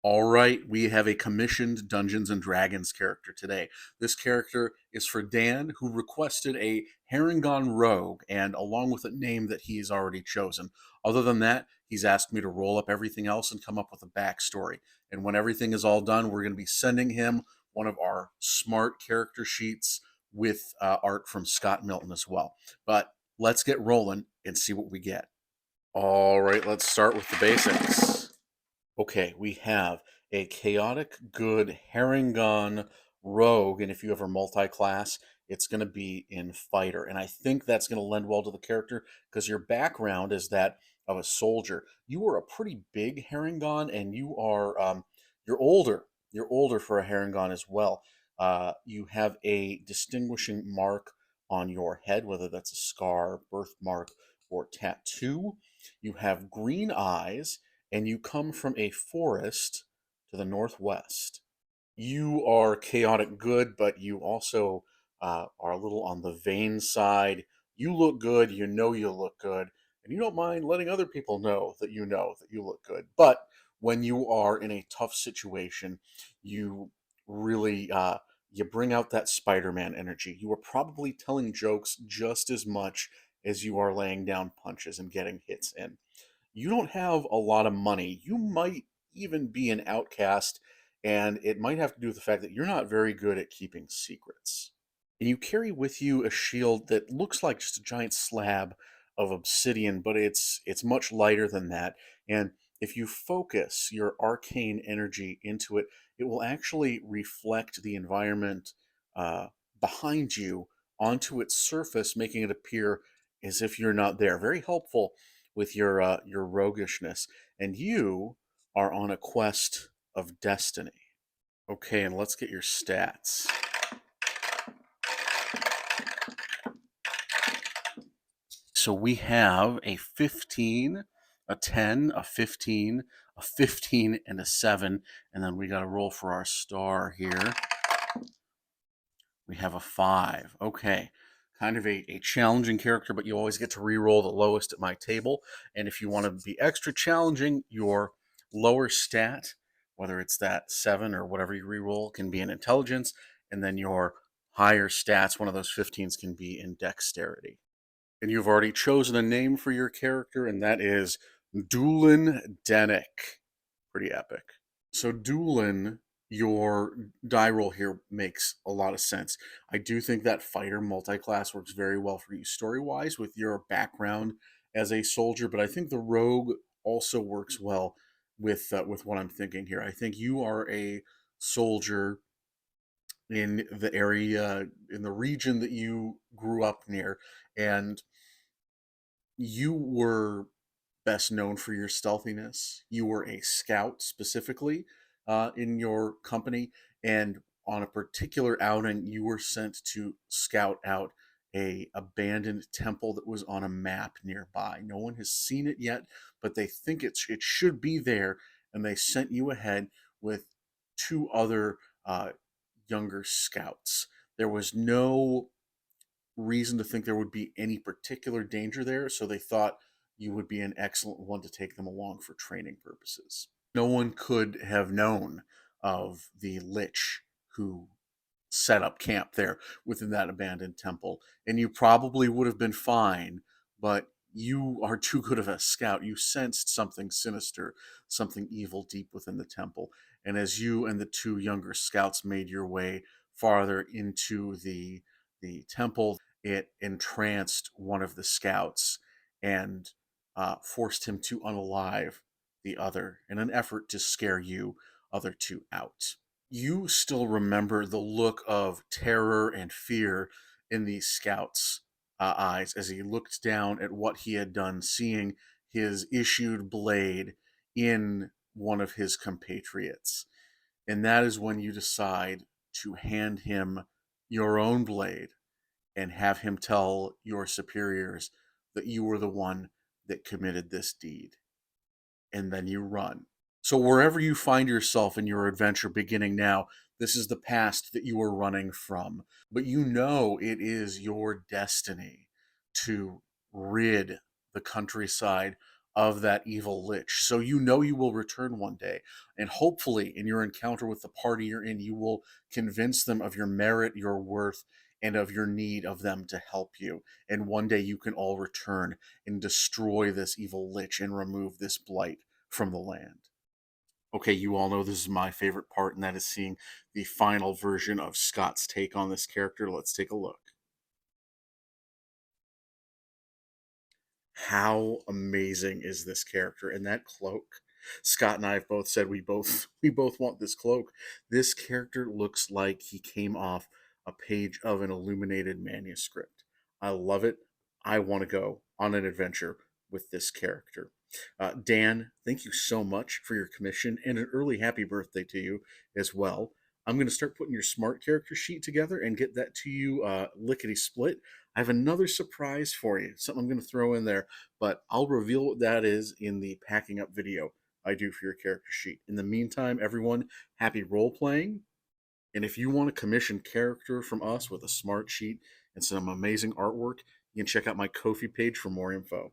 All right, we have a commissioned Dungeons and Dragons character today. This character is for Dan, who requested a Harengon rogue, and along with a name that he's already chosen. Other than that, he's asked me to roll up everything else and come up with a backstory. And when everything is all done, we're going to be sending him one of our smart character sheets with art from Scott Milton as well. But let's get rolling and see what we get. All right, let's start with the basics. Okay, we have a chaotic good Harengon rogue, and if you ever multi-class, it's going to be in fighter. And I think that's going to lend well to the character because your background is that of a soldier. You were a pretty big Harengon, and you're older. You're older for a Harengon as well. You have a distinguishing mark on your head, whether that's a scar, birthmark, or tattoo. You have green eyes and you come from a forest to the northwest. You are chaotic good, but you also are a little on the vain side. You look good, you look good, and you don't mind letting other people know that you look good. But when you are in a tough situation, you really you bring out that Spider-Man energy. You are probably telling jokes just as much as you are laying down punches and getting hits in. You don't have a lot of money. You might even be an outcast, and it might have to do with the fact that you're not very good at keeping secrets. And you carry with you a shield that looks like just a giant slab of obsidian, but it's much lighter than that. And if you focus your arcane energy into it, it will actually reflect the environment uh, behind you onto its surface, making it appear as if you're not there. Very helpful with your roguishness. And you are on a quest of destiny. Okay, and let's get your stats. So we have a 15, a 10, a 15, a 15, and a 7. And then we got to roll for our star here. We have a 5. Okay. Kind of a challenging character, but you always get to re-roll the lowest at my table. And if you want to be extra challenging, your lower stat, whether it's that 7 or whatever you re-roll, can be in intelligence. And then your higher stats, one of those 15s, can be in dexterity. And you've already chosen a name for your character, and that is Doolin Denick. Pretty epic. So Doolin, your die roll here makes a lot of sense. I do think that fighter multi-class works very well for you story-wise with your background as a soldier, but I think the rogue also works well with what I'm thinking here. I think you are a soldier in the area in the region that you grew up near, and you were best known for your stealthiness. You were a scout specifically in your company, and on a particular outing, you were sent to scout out a abandoned temple that was on a map nearby. No one has seen it yet, but they think it should be there, and they sent you ahead with two other younger scouts. There was no reason to think there would be any particular danger there, so they thought you would be an excellent one to take them along for training purposes. No one could have known of the Lich who set up camp there within that abandoned temple, and you probably would have been fine, but you are too good of a scout. You sensed something sinister, something evil deep within the temple. And as you and the two younger scouts made your way farther into the temple, it entranced one of the scouts and forced him to unalive the other in an effort to scare you other two out. You still remember the look of terror and fear in the scout's eyes as he looked down at what he had done, seeing his issued blade in one of his compatriots. And that is when you decide to hand him your own blade and have him tell your superiors that you were the one that committed this deed. And then you run. So, wherever you find yourself in your adventure beginning now, this is the past that you are running from. But you know it is your destiny to rid the countryside of that evil lich. So you know you will return one day. And hopefully, in your encounter with the party you're in, you will convince them of your merit, your worth, and of your need of them to help you. And one day you can all return and destroy this evil lich and remove this blight from the land. Okay, you all know this is my favorite part, and that is seeing the final version of Scott's take on this character. Let's take a look. How amazing is this character and that cloak? Scott and I have both said we both want this cloak. This character looks like he came off a page of an illuminated manuscript. I love it. I want to go on an adventure with this character. Dan, thank you so much for your commission and an early happy birthday to you as well. I'm going to start putting your smart character sheet together and get that to you lickety split. I have another surprise for you, something I'm going to throw in there, but I'll reveal what that is in the packing up video I do for your character sheet. In the meantime, everyone, happy role playing. And if you want to commission character from us with a smart sheet and some amazing artwork, you can check out my Ko-fi page for more info.